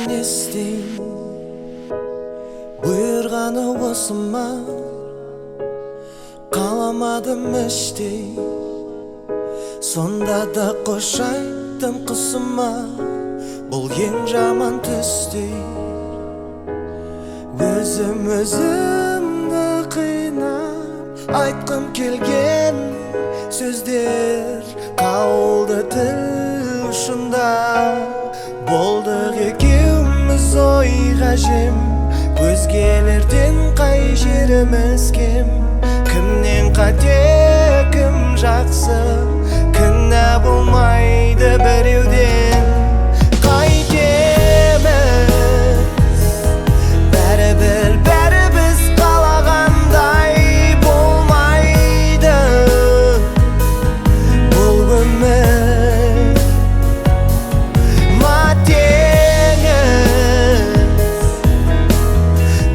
не істейм, бұйырғаны осы ма? Қаламадым іштей, сонда да қош айттым құсыма. Бұл ең жаман түстей, өзімді қинап айтқым келген сөздер қалды тіл ұшында. Болдық екеуміз ойға жем, өзгелерден қай жеріміз кем? Кімнен қате, кім жақсы, кінә болмайды біреуден. Қайтеміз, бәрібіз қалағандай болмайды бұл өмір. Ма теңіз,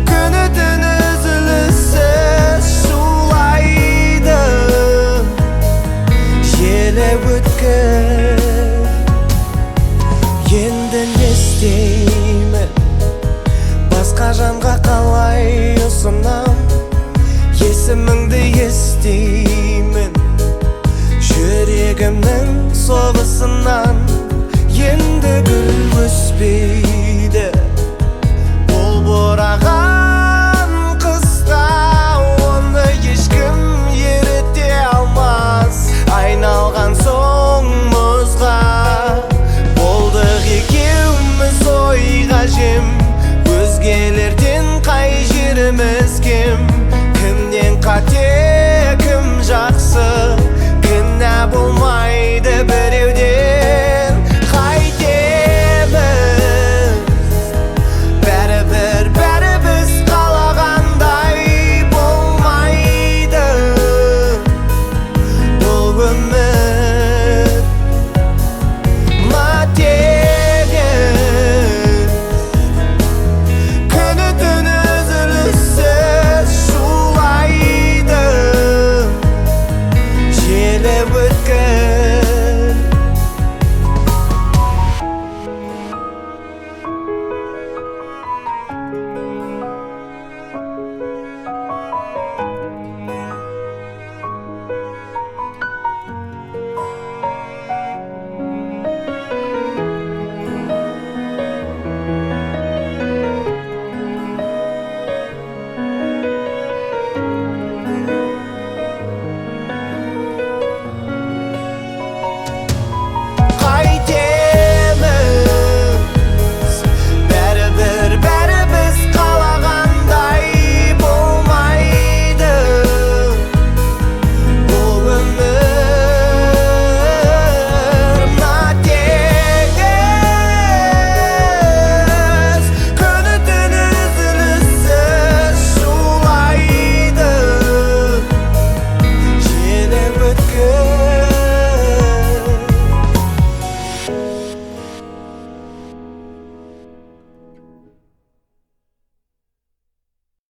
күні түні үзіліссіз шулайды, желі өткір. Енді не істеймін, басқа жанға қалай ұсынам? Есіміңді естеймін жүрегімнің соғысынан. Енді гүл өспейді бұл бораған қыста, оны ешкім еріте алмас. Айналған соң мұзға, болдық екеуміз ойға жем, өзгелерден қай жеріміз кем? Кімнен қате, кім жақсы, кінә болмайды біреу.